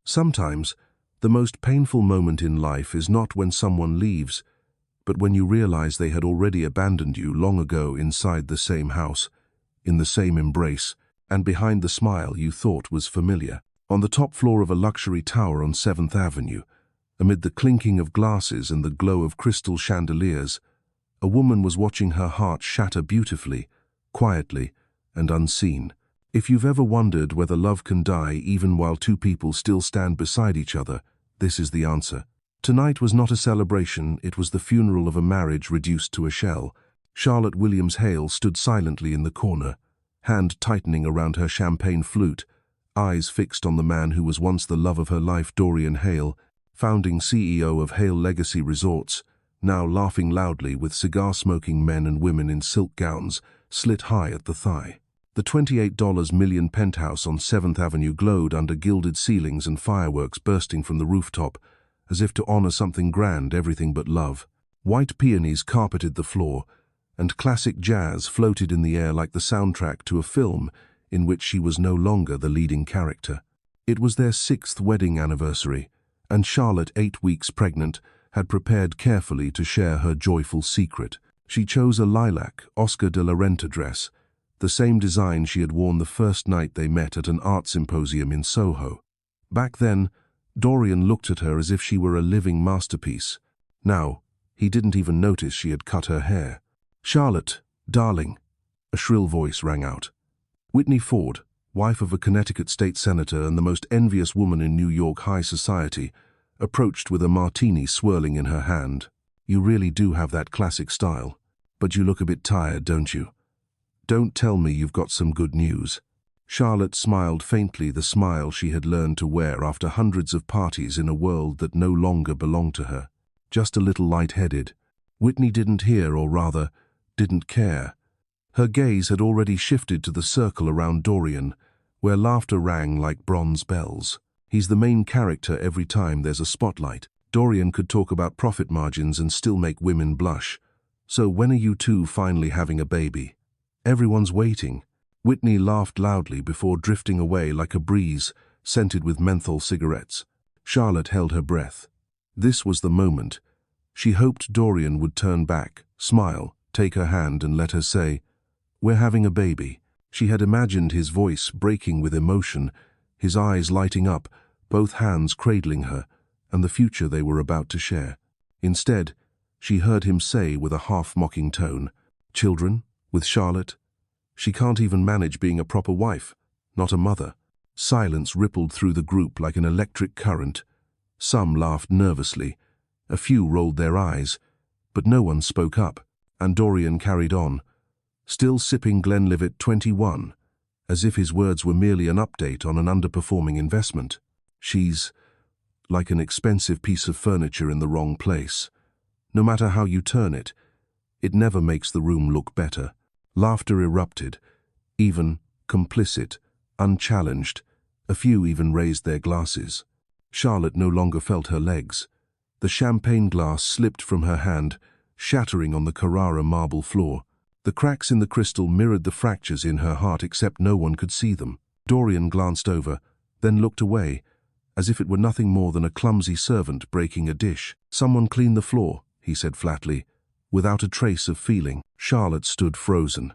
Sometimes, the most painful moment in life is not when someone leaves, but when you realize they had already abandoned you long ago inside the same house, in the same embrace, and behind the smile you thought was familiar. On the top floor of a luxury tower on 7th Avenue, amid the clinking of glasses and the glow of crystal chandeliers, a woman was watching her heart shatter beautifully, quietly, and unseen. If you've ever wondered whether love can die even while two people still stand beside each other, this is the answer. Tonight was not a celebration, it was the funeral of a marriage reduced to a shell. Charlotte Williams-Hale stood silently in the corner, hand tightening around her champagne flute, eyes fixed on the man who was once the love of her life, Dorian Hale, founding CEO of Hale Legacy Resorts, now laughing loudly with cigar-smoking men and women in silk gowns, slit high at the thigh. The $28 million penthouse on 7th Avenue glowed under gilded ceilings and fireworks bursting from the rooftop, as if to honor something grand, everything but love. White peonies carpeted the floor, and classic jazz floated in the air like the soundtrack to a film in which she was no longer the leading character. It was their 6th wedding anniversary, and Charlotte, 8 weeks pregnant, had prepared carefully to share her joyful secret. She chose a lilac Oscar de la Renta dress, the same design she had worn the first night they met at an art symposium in Soho. Back then, Dorian looked at her as if she were a living masterpiece. Now, he didn't even notice she had cut her hair. "Charlotte, darling," a shrill voice rang out. Whitney Ford, wife of a Connecticut state senator and the most envious woman in New York high society, approached with a martini swirling in her hand. "You really do have that classic style, but you look a bit tired, don't you? Don't tell me you've got some good news." Charlotte smiled faintly, the smile she had learned to wear after hundreds of parties in a world that no longer belonged to her. Just a little light-headed. Whitney didn't hear, or rather, didn't care. Her gaze had already shifted to the circle around Dorian, where laughter rang like bronze bells. He's the main character every time there's a spotlight. Dorian could talk about profit margins and still make women blush. So when are you two finally having a baby? Everyone's waiting. Whitney laughed loudly before drifting away like a breeze, scented with menthol cigarettes. Charlotte held her breath. This was the moment. She hoped Dorian would turn back, smile, take her hand and let her say, "We're having a baby." She had imagined his voice breaking with emotion, his eyes lighting up, both hands cradling her, and the future they were about to share. Instead, she heard him say with a half-mocking tone, "Children? With Charlotte? She can't even manage being a proper wife, not a mother." Silence rippled through the group like an electric current. Some laughed nervously, a few rolled their eyes, but no one spoke up, and Dorian carried on, still sipping Glenlivet 21, as if his words were merely an update on an underperforming investment. "She's like an expensive piece of furniture in the wrong place. No matter how you turn it, it never makes the room look better." Laughter erupted, even, complicit, unchallenged. A few even raised their glasses. Charlotte no longer felt her legs. The champagne glass slipped from her hand, shattering on the Carrara marble floor. The cracks in the crystal mirrored the fractures in her heart, except no one could see them. Dorian glanced over, then looked away, as if it were nothing more than a clumsy servant breaking a dish. "Someone clean the floor," he said flatly, without a trace of feeling. Charlotte stood frozen.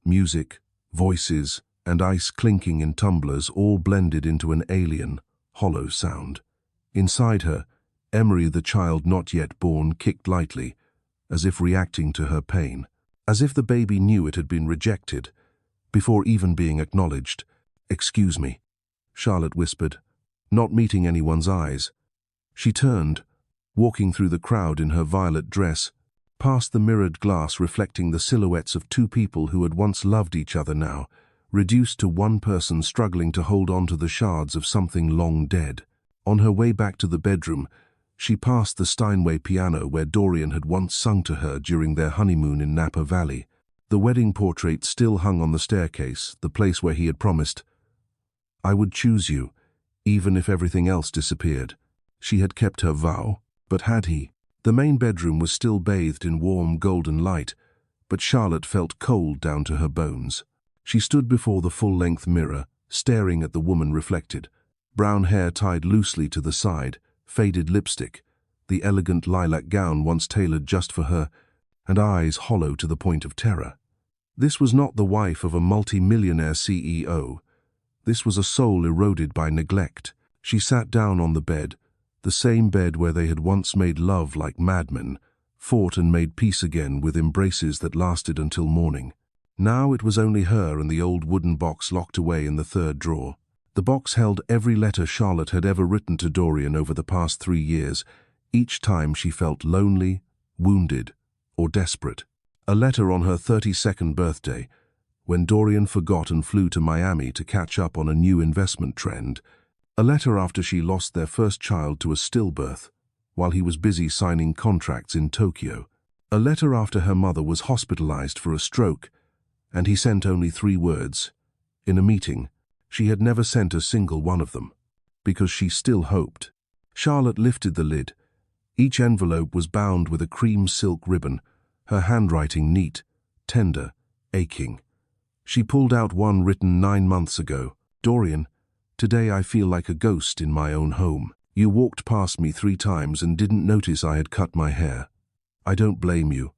Music, voices, and ice clinking in tumblers all blended into an alien, hollow sound. Inside her, Emery, the child not yet born, kicked lightly, as if reacting to her pain. As if the baby knew it had been rejected, before even being acknowledged. "Excuse me," Charlotte whispered, not meeting anyone's eyes. She turned, walking through the crowd in her violet dress, past the mirrored glass reflecting the silhouettes of two people who had once loved each other, now reduced to one person struggling to hold on to the shards of something long dead. On her way back to the bedroom, she passed the Steinway piano where Dorian had once sung to her during their honeymoon in Napa Valley. The wedding portrait still hung on the staircase, the place where he had promised, "I would choose you, even if everything else disappeared." She had kept her vow, but had he? The main bedroom was still bathed in warm golden light, but Charlotte felt cold down to her bones. She stood before the full-length mirror, staring at the woman reflected. brown hair tied loosely to the side, faded lipstick, the elegant lilac gown once tailored just for her, and eyes hollow to the point of terror. This was not the wife of a multi-millionaire CEO. This was a soul eroded by neglect. She sat down on the bed, the same bed where they had once made love like madmen, fought and made peace again with embraces that lasted until morning. Now it was only her and the old wooden box locked away in the third drawer. The box held every letter Charlotte had ever written to Dorian over the past 3 years, each time she felt lonely, wounded, or desperate. A letter on her 32nd birthday, when Dorian forgot and flew to Miami to catch up on a new investment trend. A letter after she lost their first child to a stillbirth, while he was busy signing contracts in Tokyo. A letter after her mother was hospitalized for a stroke, and he sent only 3 words. In a meeting, she had never sent a single one of them, because she still hoped. Charlotte lifted the lid. Each envelope was bound with a cream silk ribbon, her handwriting neat, tender, aching. She pulled out one written 9 months ago. Dorian, today I feel like a ghost in my own home. You walked past me 3 times and didn't notice I had cut my hair. I don't blame you.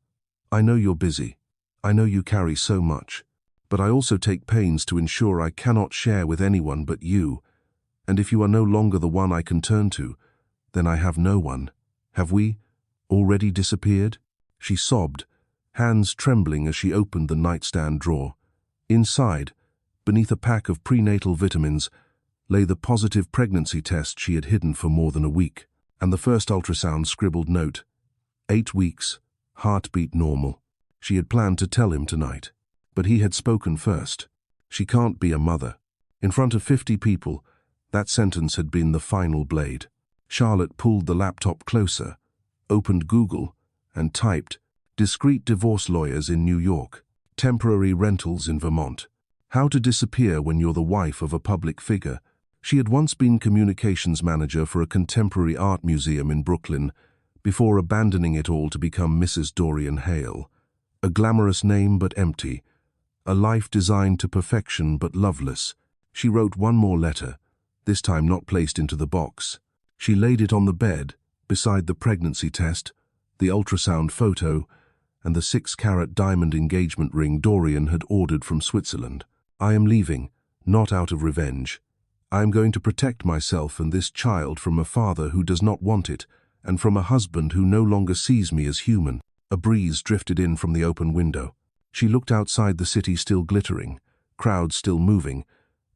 I know you're busy. I know you carry so much. But I also take pains to ensure I cannot share with anyone but you. And if you are no longer the one I can turn to, then I have no one. Have we already disappeared? She sobbed, hands trembling as she opened the nightstand drawer. Inside, beneath a pack of prenatal vitamins, lay the positive pregnancy test she had hidden for more than a week, and the first ultrasound scribbled note, 8 weeks, heartbeat normal. She had planned to tell him tonight, but he had spoken first. She can't be a mother. In front of 50 people, that sentence had been the final blade. Charlotte pulled the laptop closer, opened Google, and typed, discreet divorce lawyers in New York, temporary rentals in Vermont. How to disappear when you're the wife of a public figure. She had once been communications manager for a contemporary art museum in Brooklyn, before abandoning it all to become Mrs. Dorian Hale. A glamorous name but empty, a life designed to perfection but loveless. She wrote one more letter, this time not placed into the box. She laid it on the bed, beside the pregnancy test, the ultrasound photo, and the 6-carat diamond engagement ring Dorian had ordered from Switzerland. I am leaving, not out of revenge. I am going to protect myself and this child from a father who does not want it, and from a husband who no longer sees me as human. A breeze drifted in from the open window. She looked outside, the city still glittering, crowds still moving,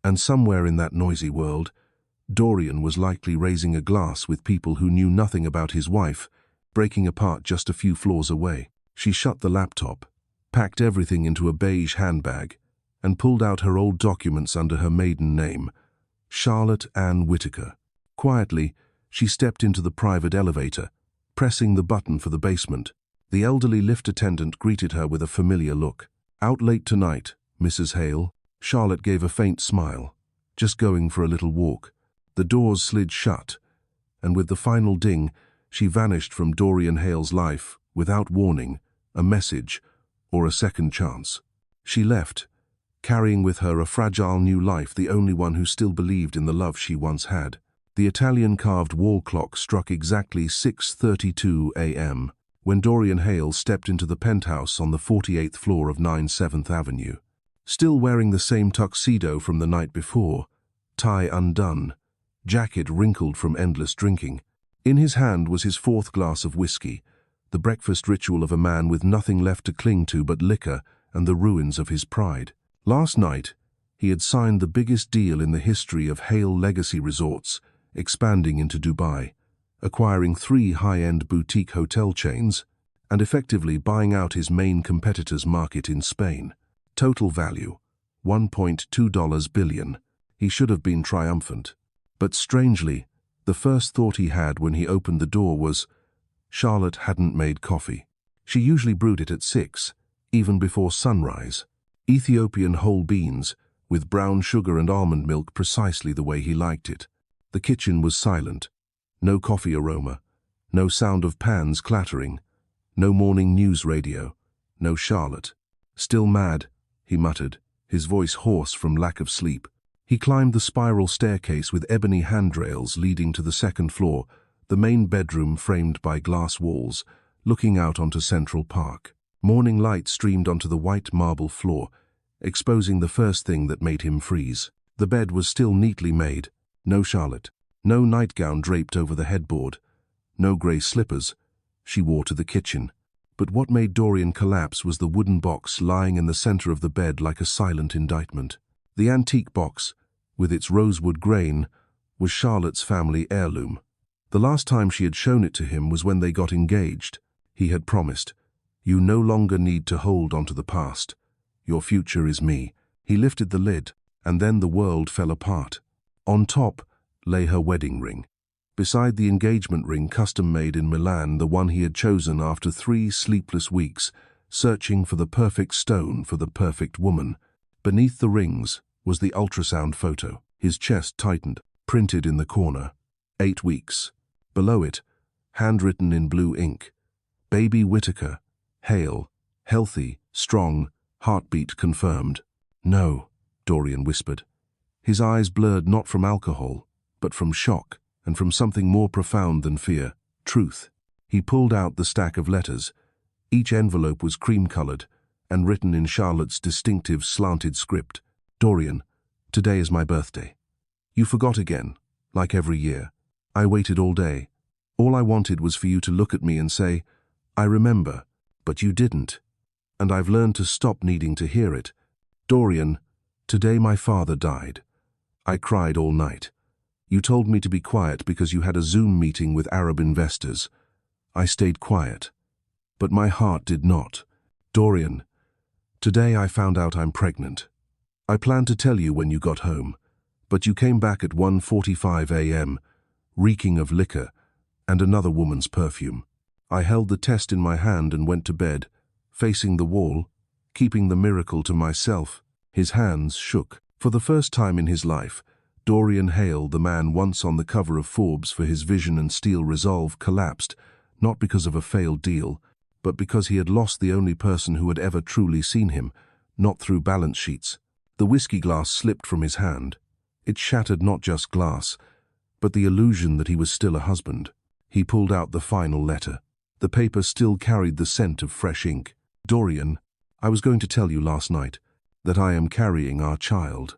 and somewhere in that noisy world, Dorian was likely raising a glass with people who knew nothing about his wife, breaking apart just a few floors away. She shut the laptop, packed everything into a beige handbag, and pulled out her old documents under her maiden name, Charlotte Ann Whitaker. Quietly, she stepped into the private elevator, pressing the button for the basement. The elderly lift attendant greeted her with a familiar look. Out late tonight, Mrs. Hale? Charlotte gave a faint smile. Just going for a little walk. The doors slid shut, and with the final ding, she vanished from Dorian Hale's life without warning, a message, or a second chance. She left, carrying with her a fragile new life, the only one who still believed in the love she once had. The Italian-carved wall clock struck exactly 6:32 a.m. when Dorian Hale stepped into the penthouse on the 48th floor of 9 7th Avenue. Still wearing the same tuxedo from the night before, tie undone, jacket wrinkled from endless drinking. In his hand was his 4th glass of whiskey, the breakfast ritual of a man with nothing left to cling to but liquor and the ruins of his pride. Last night, he had signed the biggest deal in the history of Hale Legacy Resorts, expanding into Dubai, acquiring 3 high-end boutique hotel chains, and effectively buying out his main competitor's market in Spain. Total value, $1.2 billion. He should have been triumphant. But strangely, the first thought he had when he opened the door was, Charlotte hadn't made coffee. She usually brewed it at 6, even before sunrise. Ethiopian whole beans, with brown sugar and almond milk, precisely the way he liked it. The kitchen was silent. No coffee aroma, no sound of pans clattering, no morning news radio, no Charlotte. Still mad, he muttered, his voice hoarse from lack of sleep. He climbed the spiral staircase with ebony handrails leading to the second floor, the main bedroom framed by glass walls, looking out onto Central Park. Morning light streamed onto the white marble floor, exposing the first thing that made him freeze. The bed was still neatly made, no Charlotte, no nightgown draped over the headboard, no grey slippers she wore to the kitchen. But what made Dorian collapse was the wooden box lying in the center of the bed like a silent indictment. The antique box, with its rosewood grain, was Charlotte's family heirloom. The last time she had shown it to him was when they got engaged. He had promised, "You no longer need to hold onto the past. Your future is me." He lifted the lid, and then the world fell apart. On top lay her wedding ring. Beside the engagement ring custom-made in Milan, the one he had chosen after 3 sleepless weeks, searching for the perfect stone for the perfect woman. Beneath the rings was the ultrasound photo. His chest tightened, printed in the corner. 8 weeks. Below it, handwritten in blue ink, "Baby Whitaker, Hale, healthy, strong, heartbeat confirmed." "No," Dorian whispered. His eyes blurred not from alcohol, but from shock, and from something more profound than fear, truth. He pulled out the stack of letters. Each envelope was cream-colored and written in Charlotte's distinctive slanted script. "Dorian, today is my birthday. You forgot again, like every year. I waited all day. All I wanted was for you to look at me and say, 'I remember,' but you didn't. And I've learned to stop needing to hear it. Dorian, today my father died. I cried all night. You told me to be quiet because you had a Zoom meeting with Arab investors. I stayed quiet. But my heart did not. Dorian, today I found out I'm pregnant. I planned to tell you when you got home, but you came back at 1:45 a.m., reeking of liquor and another woman's perfume. I held the test in my hand and went to bed, facing the wall, keeping the miracle to myself." His hands shook. For the first time in his life, Dorian Hale, the man once on the cover of Forbes for his vision and steel resolve, collapsed, not because of a failed deal, but because he had lost the only person who had ever truly seen him, not through balance sheets. The whiskey glass slipped from his hand. It shattered not just glass, but the illusion that he was still a husband. He pulled out the final letter. The paper still carried the scent of fresh ink. "Dorian, I was going to tell you last night that I am carrying our child.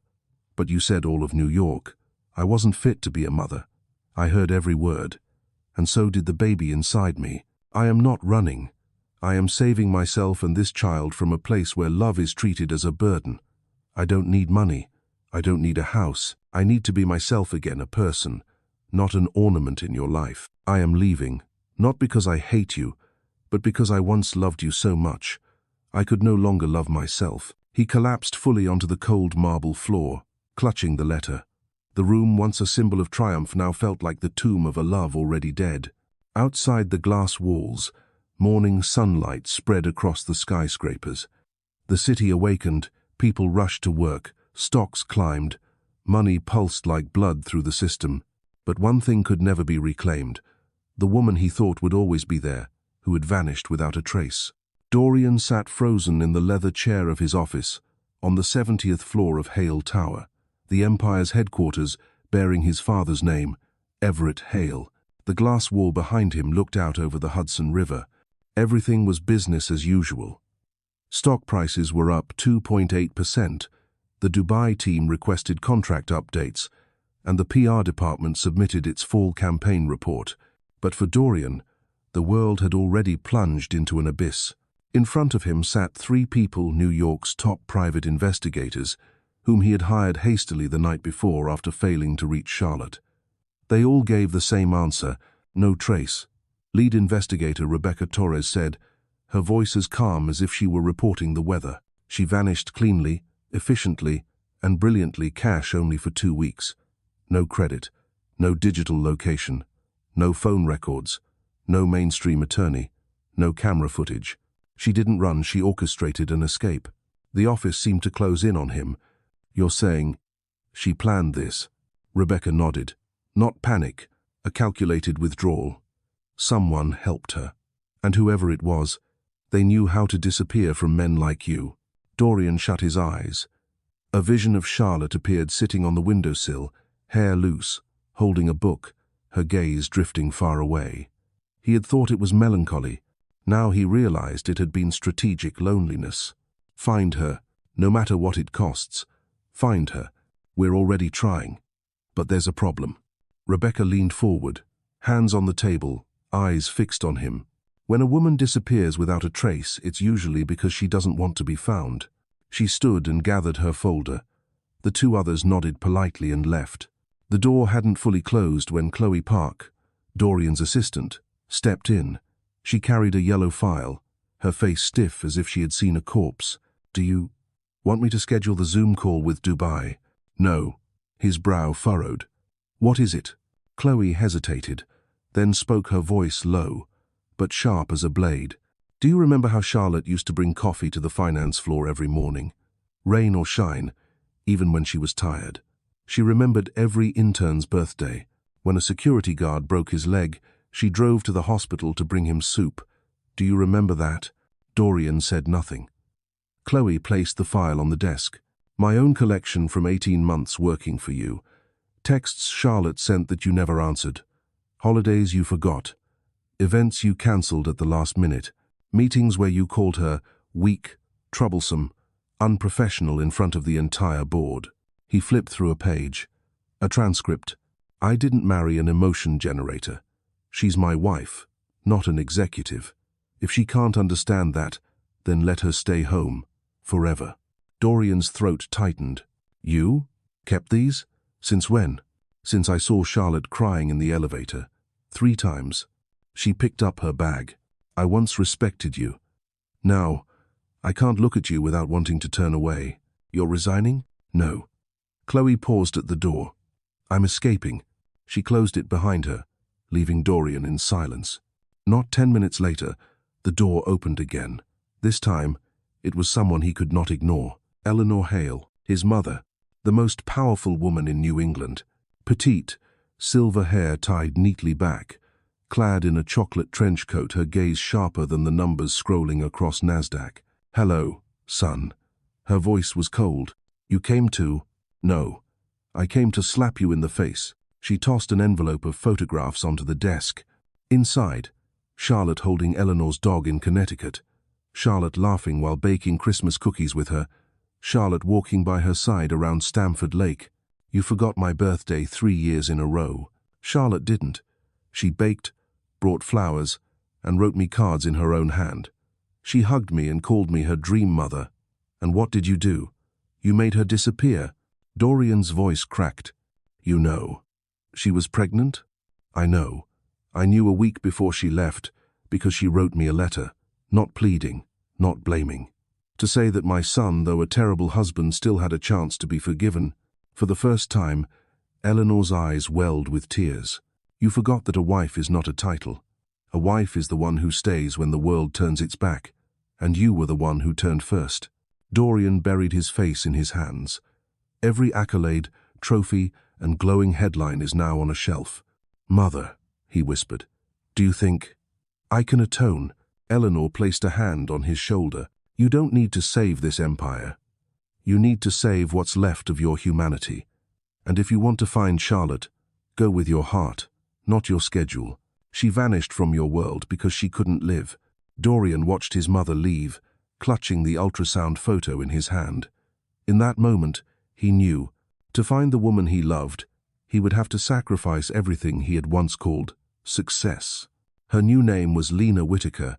But you said all of New York. I wasn't fit to be a mother. I heard every word. And so did the baby inside me. I am not running. I am saving myself and this child from a place where love is treated as a burden. I don't need money. I don't need a house. I need to be myself again, a person, not an ornament in your life. I am leaving, not because I hate you, but because I once loved you so much. I could no longer love myself." He collapsed fully onto the cold marble floor, clutching the letter. The room, once a symbol of triumph, now felt like the tomb of a love already dead. Outside the glass walls, morning sunlight spread across the skyscrapers. The city awakened, people rushed to work, stocks climbed, money pulsed like blood through the system. But one thing could never be reclaimed: the woman he thought would always be there, who had vanished without a trace. Dorian sat frozen in the leather chair of his office, on the 70th floor of Hale Tower, the Empire's headquarters bearing his father's name, Everett Hale. The glass wall behind him looked out over the Hudson River. Everything was business as usual. Stock prices were up 2.8%. The Dubai team requested contract updates, and the PR department submitted its fall campaign report. But for Dorian, the world had already plunged into an abyss. In front of him sat 3 people, New York's top private investigators, whom he had hired hastily the night before after failing to reach Charlotte. They all gave the same answer: no trace. Lead investigator Rebecca Torres said, her voice as calm as if she were reporting the weather. She vanished cleanly, efficiently, and brilliantly, cash only for 2 weeks. No credit, no digital location, no phone records, no mainstream attorney, no camera footage. She didn't run, she orchestrated an escape. The office seemed to close in on him. "You're saying she planned this?" Rebecca nodded. "Not panic, a calculated withdrawal. Someone helped her. And whoever it was, they knew how to disappear from men like you." Dorian shut his eyes. A vision of Charlotte appeared sitting on the windowsill, hair loose, holding a book, her gaze drifting far away. He had thought it was melancholy. Now he realized it had been strategic loneliness. Find her, no matter what it costs. Find her. We're already trying. But there's a problem. Rebecca leaned forward, hands on the table, eyes fixed on him. When a woman disappears without a trace, it's usually because she doesn't want to be found. She stood and gathered her folder. The two others nodded politely and left. The door hadn't fully closed when Chloe Park, Dorian's assistant, stepped in. She carried a yellow file, her face stiff as if she had seen a corpse. "Do you want me to schedule the Zoom call with Dubai?" "No." His brow furrowed. "What is it?" Chloe hesitated, then spoke, her voice low, but sharp as a blade. "Do you remember how Charlotte used to bring coffee to the finance floor every morning? Rain or shine, even when she was tired. She remembered every intern's birthday. When a security guard broke his leg, she drove to the hospital to bring him soup. Do you remember that?" Dorian said nothing. Chloe placed the file on the desk. "My own collection from 18 months working for you. Texts Charlotte sent that you never answered. Holidays you forgot. Events you cancelled at the last minute. Meetings where you called her weak, troublesome, unprofessional in front of the entire board." He flipped through a page. A transcript. "I didn't marry an emotion generator. She's my wife, not an executive. If she can't understand that, then let her stay home, forever." Dorian's throat tightened. "You? Kept these? Since when?" "Since I saw Charlotte crying in the elevator. 3 times. She picked up her bag. I once respected you. Now, I can't look at you without wanting to turn away. You're resigning?" "No." Chloe paused at the door. "I'm escaping." She closed it behind her, leaving Dorian in silence. Not 10 minutes later, the door opened again. This time, it was someone he could not ignore. Eleanor Hale, his mother, the most powerful woman in New England. Petite, silver hair tied neatly back, clad in a chocolate trench coat, her gaze sharper than the numbers scrolling across NASDAQ. "Hello, son." Her voice was cold. "You came to—" "No. I came to slap you in the face." She tossed an envelope of photographs onto the desk. Inside, Charlotte holding Eleanor's dog in Connecticut. Charlotte laughing while baking Christmas cookies with her. Charlotte walking by her side around Stamford Lake. "You forgot my birthday 3 years in a row." Charlotte didn't. She baked, brought flowers, and wrote me cards in her own hand. She hugged me and called me her dream mother. "And what did you do? You made her disappear." Dorian's voice cracked. "You know. She was pregnant?" "I know. I knew a week before she left because she wrote me a letter, not pleading, not blaming. To say that my son, though a terrible husband, still had a chance to be forgiven." For the first time, Eleanor's eyes welled with tears. "You forgot that a wife is not a title. A wife is the one who stays when the world turns its back, and you were the one who turned first." Dorian buried his face in his hands. Every accolade, trophy, and glowing headline is now on a shelf. "Mother," he whispered, "do you think—" "I can atone." Eleanor placed a hand on his shoulder. "You don't need to save this empire. You need to save what's left of your humanity. And if you want to find Charlotte, go with your heart, not your schedule. She vanished from your world because she couldn't live." Dorian watched his mother leave, clutching the ultrasound photo in his hand. In that moment, he knew, to find the woman he loved, he would have to sacrifice everything he had once called success. Her new name was Lena Whitaker,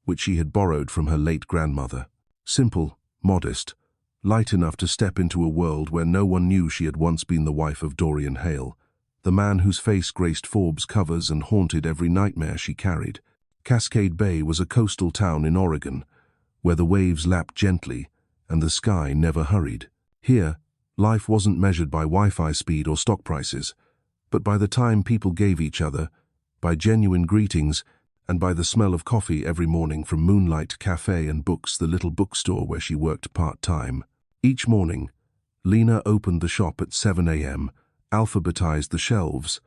which she had borrowed from her late grandmother. Simple, modest, light enough to step into a world where no one knew she had once been the wife of Dorian Hale, the man whose face graced Forbes covers and haunted every nightmare she carried. Cascade Bay was a coastal town in Oregon, where the waves lapped gently and the sky never hurried. Here, life wasn't measured by Wi-Fi speed or stock prices, but by the time people gave each other, by genuine greetings, and by the smell of coffee every morning from Moonlight Cafe and Books, the little bookstore where she worked part-time. Each morning, Lena opened the shop at 7 a.m., alphabetized the shelves,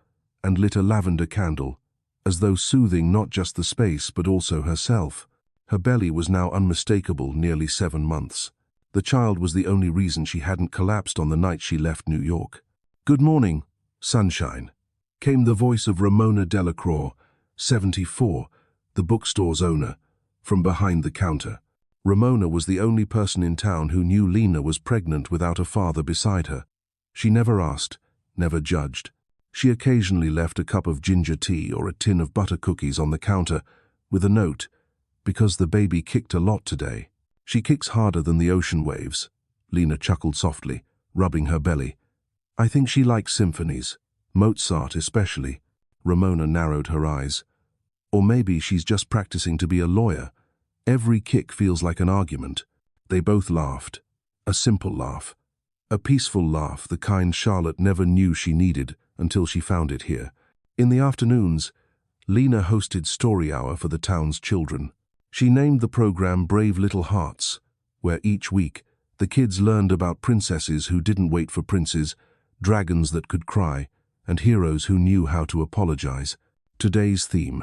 and lit a lavender candle, as though soothing not just the space but also herself. Her belly was now unmistakable, nearly 7 months. The child was the only reason she hadn't collapsed on the night she left New York. "Good morning, sunshine," came the voice of Ramona Delacroix, 74, the bookstore's owner, from behind the counter. Ramona was the only person in town who knew Lena was pregnant without a father beside her. She never asked, never judged. She occasionally left a cup of ginger tea or a tin of butter cookies on the counter with a note, "Because the baby kicked a lot today. She kicks harder than the ocean waves." Lena chuckled softly, rubbing her belly. "I think she likes symphonies, Mozart especially." Ramona narrowed her eyes. "Or maybe she's just practicing to be a lawyer. Every kick feels like an argument." They both laughed. A simple laugh. A peaceful laugh, the kind Charlotte never knew she needed until she found it here. In the afternoons, Lena hosted Story Hour for the town's children. She named the program Brave Little Hearts, where each week the kids learned about princesses who didn't wait for princes, dragons that could cry, and heroes who knew how to apologize. Today's theme: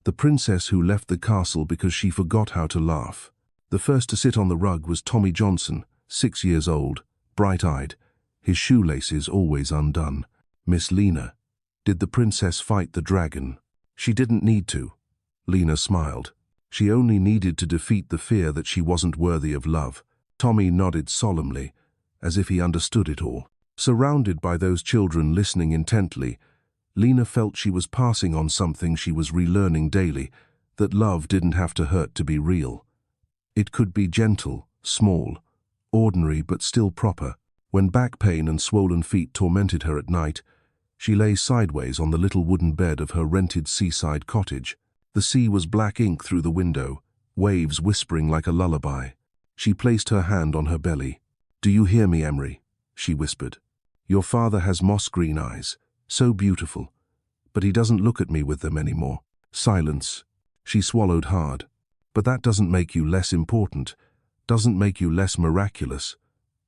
the princess who left the castle because she forgot how to laugh. The first to sit on the rug was Tommy Johnson, 6 years old, bright-eyed, his shoelaces always undone. "Miss Lena, did the princess fight the dragon?" "She didn't need to." Lena smiled. "She only needed to defeat the fear that she wasn't worthy of love." Tommy nodded solemnly, as if he understood it all. Surrounded by those children listening intently, Lena felt she was passing on something she was relearning daily, that love didn't have to hurt to be real. It could be gentle, small, ordinary but still proper. When back pain and swollen feet tormented her at night, she lay sideways on the little wooden bed of her rented seaside cottage. The sea was black ink through the window, waves whispering like a lullaby. She placed her hand on her belly. "Do you hear me, Emery?" she whispered. "Your father has moss-green eyes, so beautiful, but he doesn't look at me with them anymore." Silence. She swallowed hard. "But that doesn't make you less important, doesn't make you less miraculous,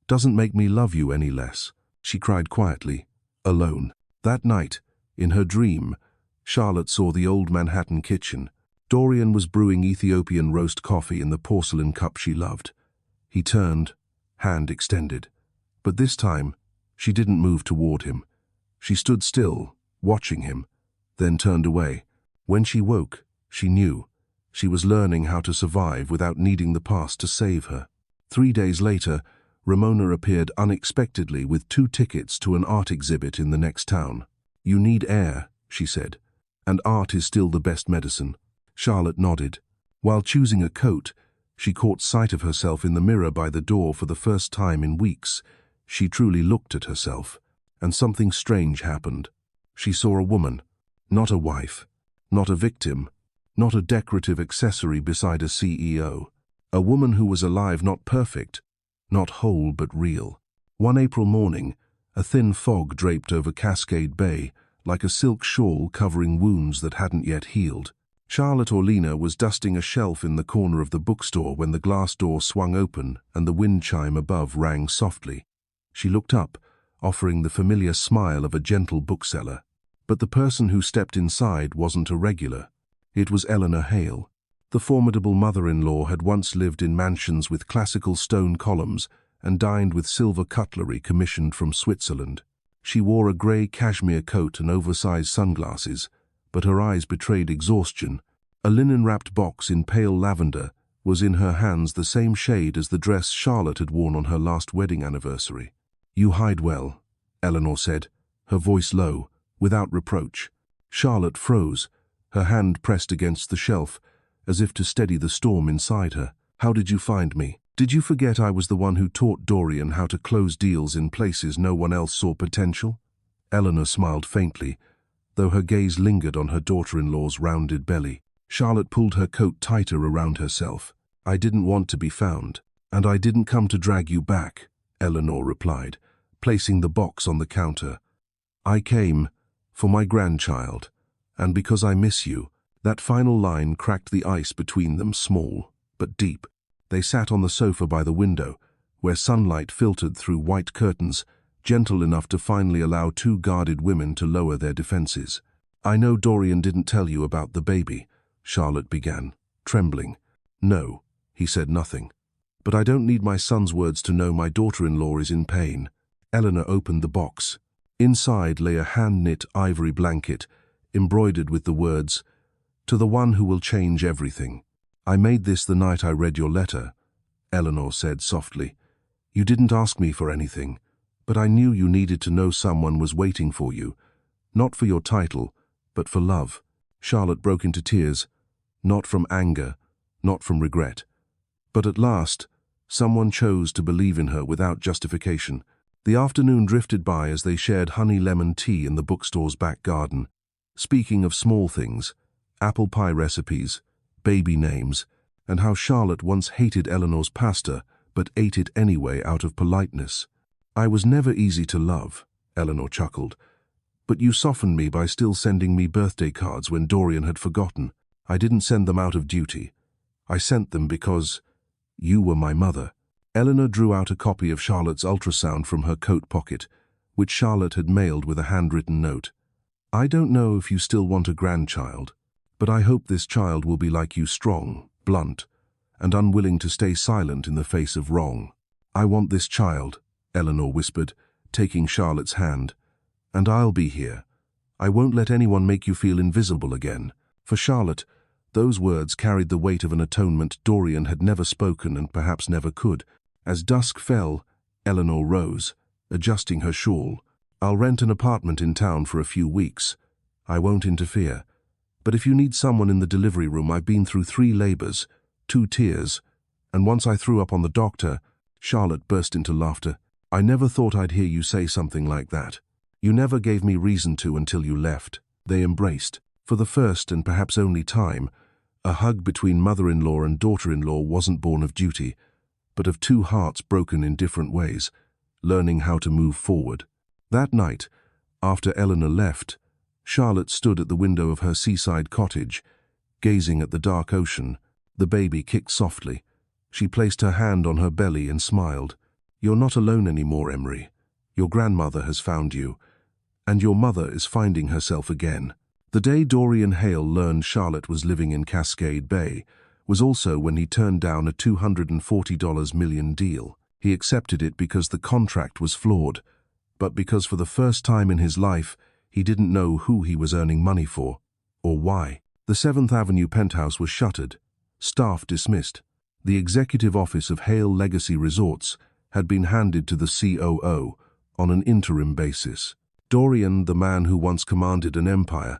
doesn't make me love you any less." She cried quietly, alone. That night, in her dream, Charlotte saw the old Manhattan kitchen. Dorian was brewing Ethiopian roast coffee in the porcelain cup she loved. He turned, hand extended. But this time, she didn't move toward him. She stood still, watching him, then turned away. When she woke, she knew. She was learning how to survive without needing the past to save her. 3 days later, Ramona appeared unexpectedly with 2 tickets to an art exhibit in the next town. "You need air," she said, "and art is still the best medicine." Charlotte nodded. While choosing a coat, she caught sight of herself in the mirror by the door for the first time in weeks. She truly looked at herself, and something strange happened. She saw a woman, not a wife, not a victim, not a decorative accessory beside a CEO. A woman who was alive, not perfect, not whole but real. One April morning, a thin fog draped over Cascade Bay, like a silk shawl covering wounds that hadn't yet healed. Charlotte or Lena was dusting a shelf in the corner of the bookstore when the glass door swung open and the wind chime above rang softly. She looked up, offering the familiar smile of a gentle bookseller. But the person who stepped inside wasn't a regular. It was Eleanor Hale. The formidable mother-in-law had once lived in mansions with classical stone columns and dined with silver cutlery commissioned from Switzerland. She wore a grey cashmere coat and oversized sunglasses, but her eyes betrayed exhaustion. A linen-wrapped box in pale lavender was in her hands, the same shade as the dress Charlotte had worn on her last wedding anniversary. "You hide well," Eleanor said, her voice low, without reproach. Charlotte froze, her hand pressed against the shelf, as if to steady the storm inside her. "How did you find me? Did you forget I was the one who taught Dorian how to close deals in places no one else saw potential?" Eleanor smiled faintly, though her gaze lingered on her daughter-in-law's rounded belly. Charlotte pulled her coat tighter around herself. "I didn't want to be found, and I didn't come to drag you back," Eleanor replied, placing the box on the counter. "I came for my grandchild, and because I miss you." That final line cracked the ice between them, small but deep. They sat on the sofa by the window, where sunlight filtered through white curtains, gentle enough to finally allow 2 guarded women to lower their defenses. "I know Dorian didn't tell you about the baby," Charlotte began, trembling. "No," he said nothing. But I don't need my son's words to know my daughter-in-law is in pain. Eleanor opened the box. Inside lay a hand-knit ivory blanket, embroidered with the words, "To the one who will change everything." "I made this the night I read your letter," Eleanor said softly. "You didn't ask me for anything, but I knew you needed to know someone was waiting for you, not for your title, but for love." Charlotte broke into tears, not from anger, not from regret. But at last, someone chose to believe in her without justification. The afternoon drifted by as they shared honey lemon tea in the bookstore's back garden, speaking of small things, apple pie recipes, baby names, and how Charlotte once hated Eleanor's pasta, but ate it anyway out of politeness. "I was never easy to love," Eleanor chuckled. "But you softened me by still sending me birthday cards when Dorian had forgotten. I didn't send them out of duty. I sent them because you were my mother." Eleanor drew out a copy of Charlotte's ultrasound from her coat pocket, which Charlotte had mailed with a handwritten note. "I don't know if you still want a grandchild, but I hope this child will be like you, strong, blunt, and unwilling to stay silent in the face of wrong." "I want this child," Eleanor whispered, taking Charlotte's hand. "And I'll be here. I won't let anyone make you feel invisible again." For Charlotte, those words carried the weight of an atonement Dorian had never spoken and perhaps never could. As dusk fell, Eleanor rose, adjusting her shawl. "I'll rent an apartment in town for a few weeks. I won't interfere. But if you need someone in the delivery room, I've been through 3 labors, 2 tears, and once I threw up on the doctor." Charlotte burst into laughter. "I never thought I'd hear you say something like that. You never gave me reason to until you left." They embraced. For the first and perhaps only time, a hug between mother-in-law and daughter-in-law wasn't born of duty, but of 2 hearts broken in different ways, learning how to move forward. That night, after Eleanor left, Charlotte stood at the window of her seaside cottage, gazing at the dark ocean. The baby kicked softly. She placed her hand on her belly and smiled. "You're not alone anymore, Emery. Your grandmother has found you, and your mother is finding herself again." The day Dorian Hale learned Charlotte was living in Cascade Bay was also when he turned down a $240 million deal. He accepted it because the contract was flawed, but because for the first time in his life, he didn't know who he was earning money for, or why. The 7th Avenue penthouse was shuttered, staff dismissed. The executive office of Hale Legacy Resorts had been handed to the COO on an interim basis. Dorian, the man who once commanded an empire,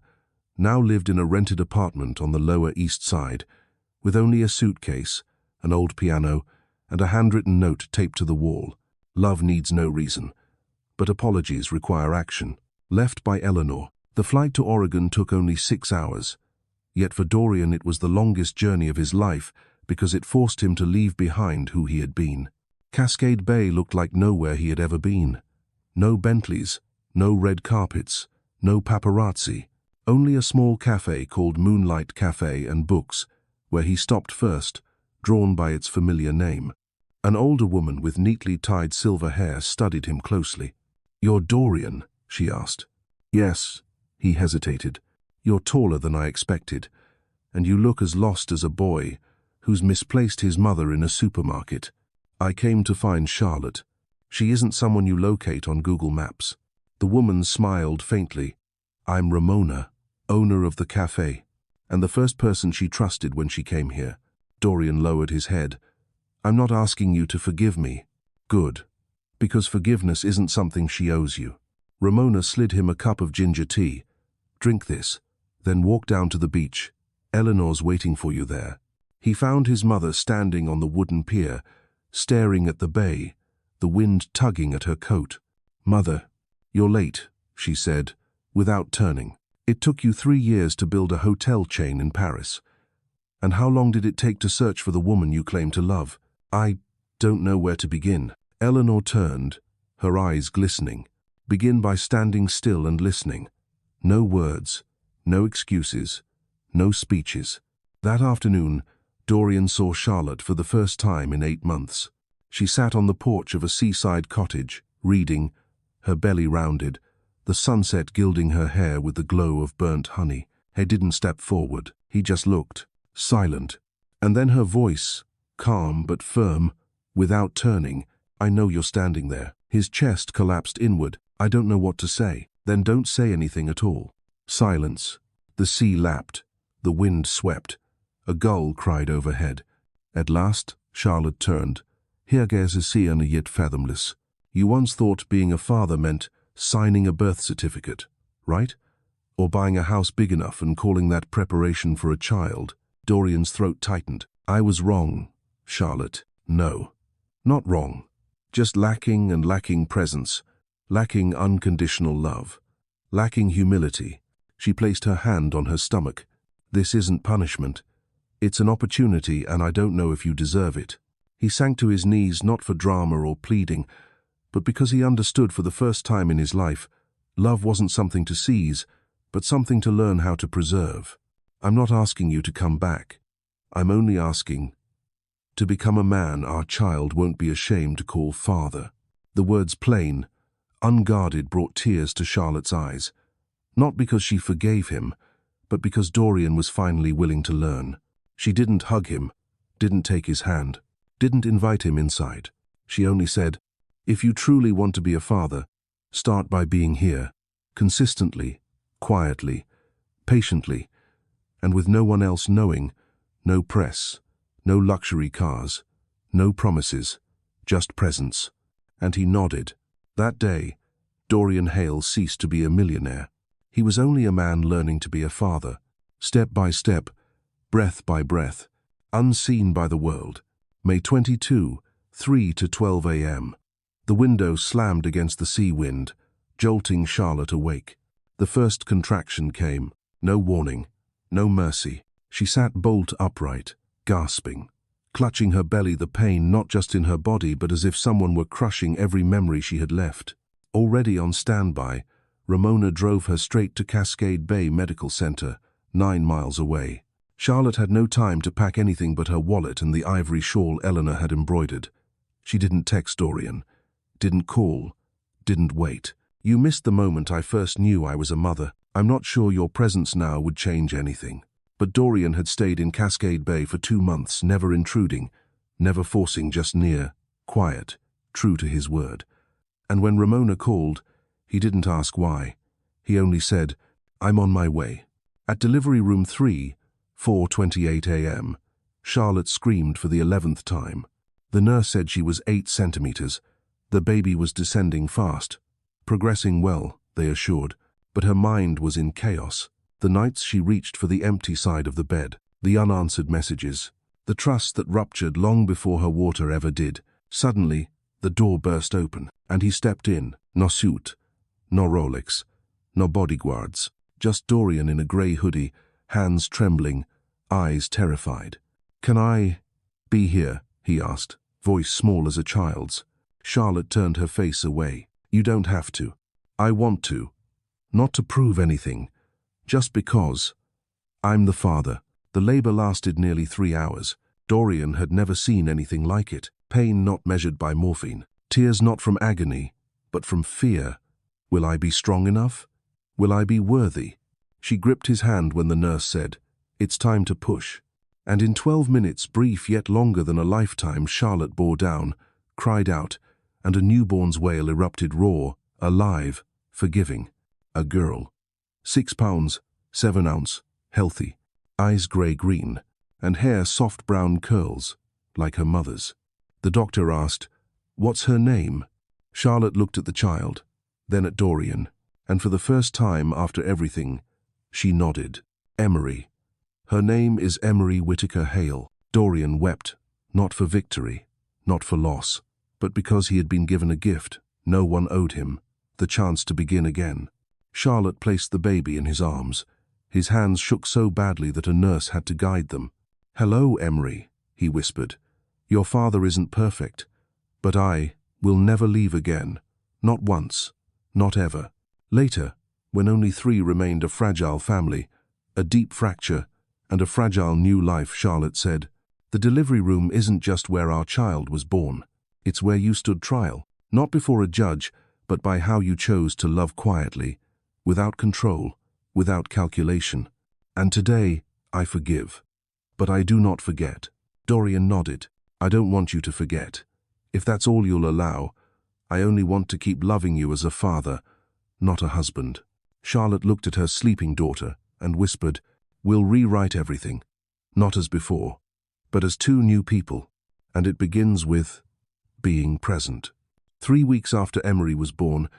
now lived in a rented apartment on the Lower East Side, with only a suitcase, an old piano, and a handwritten note taped to the wall. "Love needs no reason, but apologies require action." Left by Eleanor, the flight to Oregon took only 6 hours. Yet for Dorian it was the longest journey of his life because it forced him to leave behind who he had been. Cascade Bay looked like nowhere he had ever been. No Bentleys, no red carpets, no paparazzi. Only a small cafe called Moonlight Cafe and Books, where he stopped first, drawn by its familiar name. An older woman with neatly tied silver hair studied him closely. "You're Dorian?" she asked. "Yes," he hesitated. "You're taller than I expected, and you look as lost as a boy who's misplaced his mother in a supermarket. I came to find Charlotte. She isn't someone you locate on Google Maps." The woman smiled faintly. "I'm Ramona, owner of the cafe, and the first person she trusted when she came here." Dorian lowered his head. "I'm not asking you to forgive me." "Good, because forgiveness isn't something she owes you." Ramona slid him a cup of ginger tea. "Drink this, then walk down to the beach. Eleanor's waiting for you there." He found his mother standing on the wooden pier, staring at the bay, the wind tugging at her coat. "Mother, you're late," she said, without turning. "It took you 3 years to build a hotel chain in Paris. And how long did it take to search for the woman you claim to love?" "I don't know where to begin." Eleanor turned, her eyes glistening. "Begin by standing still and listening. No words, no excuses, no speeches." That afternoon, Dorian saw Charlotte for the first time in 8 months. She sat on the porch of a seaside cottage, reading, her belly rounded, the sunset gilding her hair with the glow of burnt honey. He didn't step forward. He just looked, silent. And then her voice, calm but firm, Without turning, "I know you're standing there." His chest collapsed inward. "I don't know what to say." "Then don't say anything at all." Silence. The sea lapped. The wind swept. A gull cried overhead. At last, Charlotte turned. "Herges is seerne yet fathomless." You once thought being a father meant signing a birth certificate, right? Or buying a house big enough and calling that preparation for a child. Dorian's throat tightened. "I was wrong, Charlotte." "No, not wrong. Just lacking presence, lacking unconditional love, lacking humility." She placed her hand on her stomach. "This isn't punishment. It's an opportunity, and I don't know if you deserve it." He sank to his knees not for drama or pleading, but because he understood for the first time in his life, love wasn't something to seize, but something to learn how to preserve. "I'm not asking you to come back. I'm only asking to become a man our child won't be ashamed to call father." The words plain, unguarded, brought tears to Charlotte's eyes. Not because she forgave him, but because Dorian was finally willing to learn. She didn't hug him, didn't take his hand, didn't invite him inside. She only said, "If you truly want to be a father, start by being here, consistently, quietly, patiently, and with no one else knowing, no press, no luxury cars, no promises, just presence." And he nodded. That day, Dorian Hale ceased to be a millionaire. He was only a man learning to be a father, step by step, breath by breath, unseen by the world. May 22, 3 to 12 a.m. The window slammed against the sea wind, jolting Charlotte awake. The first contraction came. No warning, no mercy. She sat bolt upright, gasping, clutching her belly, the pain not just in her body but as if someone were crushing every memory she had left. Already on standby, Ramona drove her straight to Cascade Bay Medical Center, 9 miles away. Charlotte had no time to pack anything but her wallet and the ivory shawl Eleanor had embroidered. She didn't text Dorian, didn't call, didn't wait. "You missed the moment I first knew I was a mother. I'm not sure your presence now would change anything." But Dorian had stayed in Cascade Bay for 2 months, never intruding, never forcing, just near, quiet, true to his word. And when Ramona called, he didn't ask why. He only said, "I'm on my way." At delivery room 3, 4:28 a.m., Charlotte screamed for the 11th time. The nurse said she was 8 centimeters. The baby was descending fast. Progressing well, they assured, but her mind was in chaos. The nights she reached for the empty side of the bed, the unanswered messages, the trust that ruptured long before her water ever did. Suddenly, the door burst open, and he stepped in. No suit, no Rolex, no bodyguards, just Dorian in a grey hoodie, hands trembling, eyes terrified. "Can I be here?" he asked, voice small as a child's. Charlotte turned her face away. "You don't have to. I want to. Not to prove anything. Just because. I'm the father." The labor lasted nearly 3 hours. Dorian had never seen anything like it. Pain not measured by morphine. Tears not from agony, but from fear. Will I be strong enough? Will I be worthy? She gripped his hand when the nurse said, "It's time to push." And in 12 minutes, brief yet longer than a lifetime, Charlotte bore down, cried out, and a newborn's wail erupted raw, alive, forgiving. A girl. 6 pounds, 7 ounce, healthy, eyes grey-green, and hair soft brown curls, like her mother's. The doctor asked, "What's her name?" Charlotte looked at the child, then at Dorian, and for the first time after everything, she nodded. "Emery. Her name is Emery Whittaker Hale." Dorian wept, not for victory, not for loss, but because he had been given a gift no one owed him, the chance to begin again. Charlotte placed the baby in his arms. His hands shook so badly that a nurse had to guide them. "Hello, Emery," he whispered. "Your father isn't perfect, but I will never leave again. Not once, not ever." Later, when only 3 remained a fragile family, a deep fracture, and a fragile new life, Charlotte said, "The delivery room isn't just where our child was born. It's where you stood trial, not before a judge, but by how you chose to love quietly, without control, without calculation. And today, I forgive. But I do not forget." Dorian nodded. "I don't want you to forget. If that's all you'll allow, I only want to keep loving you as a father, not a husband." Charlotte looked at her sleeping daughter and whispered, "We'll rewrite everything, not as before, but as two new people, and it begins with being present." 3 weeks after Emery was born,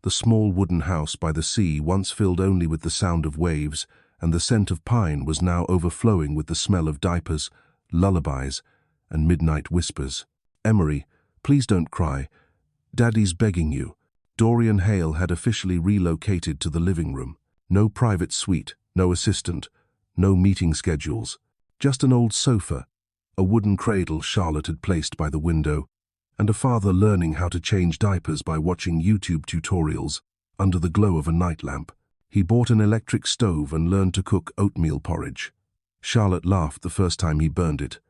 the small wooden house by the sea, once filled only with the sound of waves and the scent of pine, was now overflowing with the smell of diapers, lullabies, and midnight whispers. "Emery, please don't cry. Daddy's begging you." Dorian Hale had officially relocated to the living room. No private suite, no assistant, no meeting schedules. Just an old sofa, a wooden cradle Charlotte had placed by the window, and a father learning how to change diapers by watching YouTube tutorials under the glow of a night lamp. He bought an electric stove and learned to cook oatmeal porridge. Charlotte laughed the first time he burned it.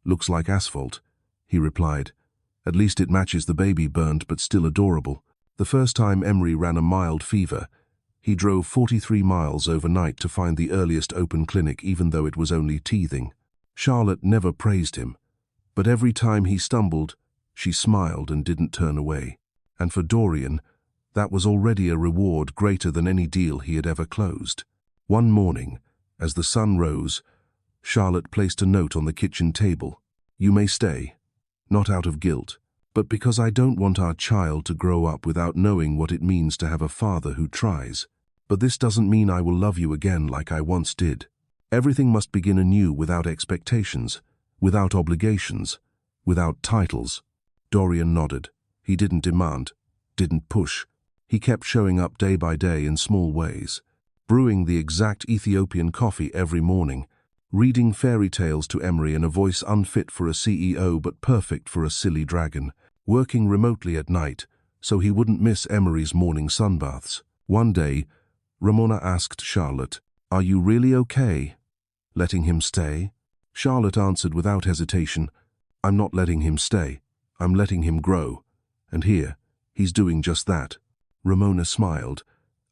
"Looks like asphalt," he replied. "At least it matches the baby burned, but still adorable." The first time Emery ran a mild fever, he drove 43 miles overnight to find the earliest open clinic, even though it was only teething. Charlotte never praised him, but every time he stumbled, she smiled and didn't turn away. And for Dorian, that was already a reward greater than any deal he had ever closed. One morning, as the sun rose, Charlotte placed a note on the kitchen table. "You may stay, not out of guilt, but because I don't want our child to grow up without knowing what it means to have a father who tries. But this doesn't mean I will love you again like I once did. Everything must begin anew, without expectations, without obligations, without titles." Dorian nodded. He didn't demand, didn't push. He kept showing up day by day in small ways, brewing the exact Ethiopian coffee every morning, reading fairy tales to Emery in a voice unfit for a CEO but perfect for a silly dragon, working remotely at night so he wouldn't miss Emery's morning sunbaths. One day, Ramona asked Charlotte, "Are you really okay letting him stay?" Charlotte answered without hesitation, "I'm not letting him stay. I'm letting him grow. And here, he's doing just that." Ramona smiled,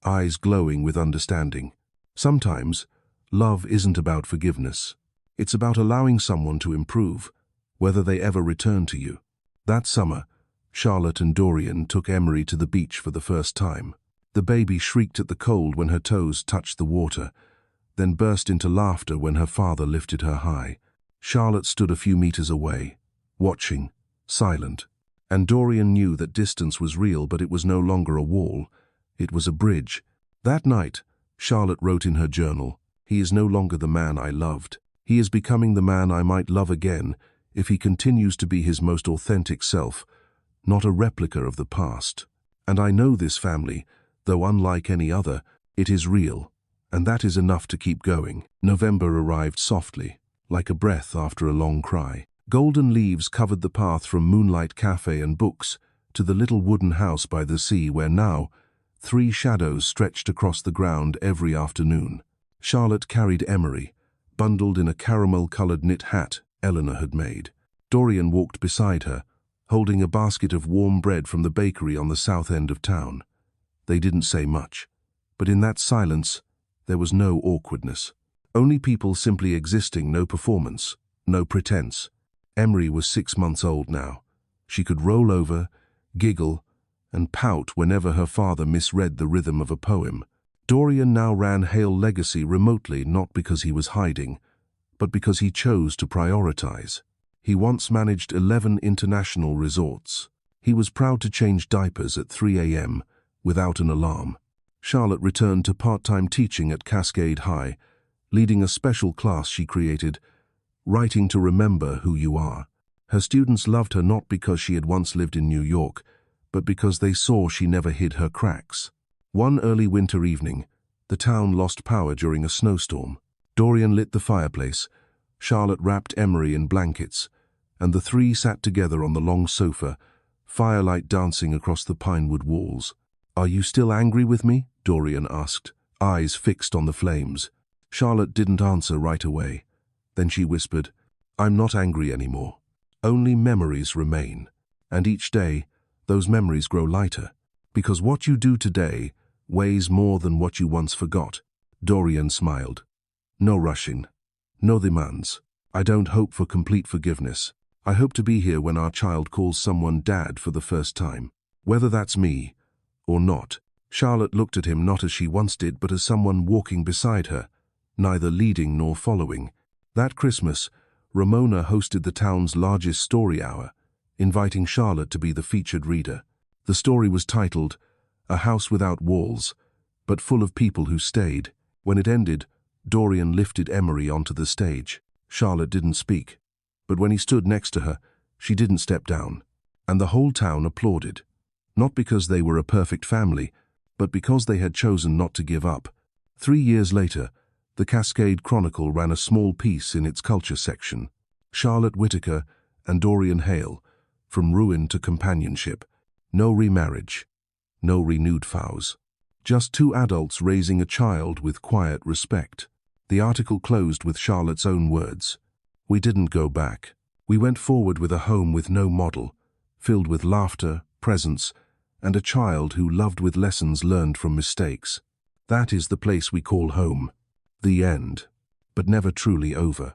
eyes glowing with understanding. Sometimes, love isn't about forgiveness. It's about allowing someone to improve, whether they ever return to you. That summer, Charlotte and Dorian took Emery to the beach for the first time. The baby shrieked at the cold when her toes touched the water, then burst into laughter when her father lifted her high. Charlotte stood a few meters away, watching, silent, and Dorian knew that distance was real, but it was no longer a wall. It was a bridge. That night, Charlotte wrote in her journal, "He is no longer the man I loved. He is becoming the man I might love again if he continues to be his most authentic self, not a replica of the past. And I know this family, though unlike any other, it is real, and that is enough to keep going." November arrived softly, like a breath after a long cry. Golden leaves covered the path from Moonlight Cafe and books to the little wooden house by the sea, where now 3 shadows stretched across the ground every afternoon. Charlotte carried Emery, bundled in a caramel-colored knit hat Eleanor had made. Dorian walked beside her, holding a basket of warm bread from the bakery on the south end of town. They didn't say much, but in that silence, there was no awkwardness. Only people simply existing, no performance, no pretense. Emery was 6 months old now. She could roll over, giggle, and pout whenever her father misread the rhythm of a poem. Dorian now ran Hale Legacy remotely, not because he was hiding, but because he chose to prioritize. He once managed 11 international resorts. He was proud to change diapers at 3 a.m. without an alarm. Charlotte returned to part-time teaching at Cascade High, leading a special class she created, Writing to Remember Who You Are. Her students loved her not because she had once lived in New York, but because they saw she never hid her cracks. One early winter evening, the town lost power during a snowstorm. Dorian lit the fireplace, Charlotte wrapped Emery in blankets, and the 3 sat together on the long sofa, firelight dancing across the pinewood walls. "Are you still angry with me?" Dorian asked, eyes fixed on the flames. Charlotte didn't answer right away. Then she whispered, "I'm not angry anymore. Only memories remain. And each day, those memories grow lighter, because what you do today weighs more than what you once forgot." Dorian smiled. "No rushing. No demands. I don't hope for complete forgiveness. I hope to be here when our child calls someone dad for the first time. Whether that's me or not. Charlotte looked at him not as she once did, but as someone walking beside her, neither leading nor following. That Christmas, Ramona hosted the town's largest story hour, inviting Charlotte to be the featured reader. The story was titled, A House Without Walls, but full of people who stayed. When it ended, Dorian lifted Emery onto the stage. Charlotte didn't speak, but when he stood next to her, she didn't step down. And the whole town applauded. Not because they were a perfect family, but because they had chosen not to give up. 3 years later, the Cascade Chronicle ran a small piece in its culture section. Charlotte Whittaker and Dorian Hale, from ruin to companionship. No remarriage, no renewed vows. Just 2 adults raising a child with quiet respect. The article closed with Charlotte's own words. We didn't go back. We went forward with a home with no model, filled with laughter, presence, and a child who loved with lessons learned from mistakes. That is the place we call home. The end. But never truly over.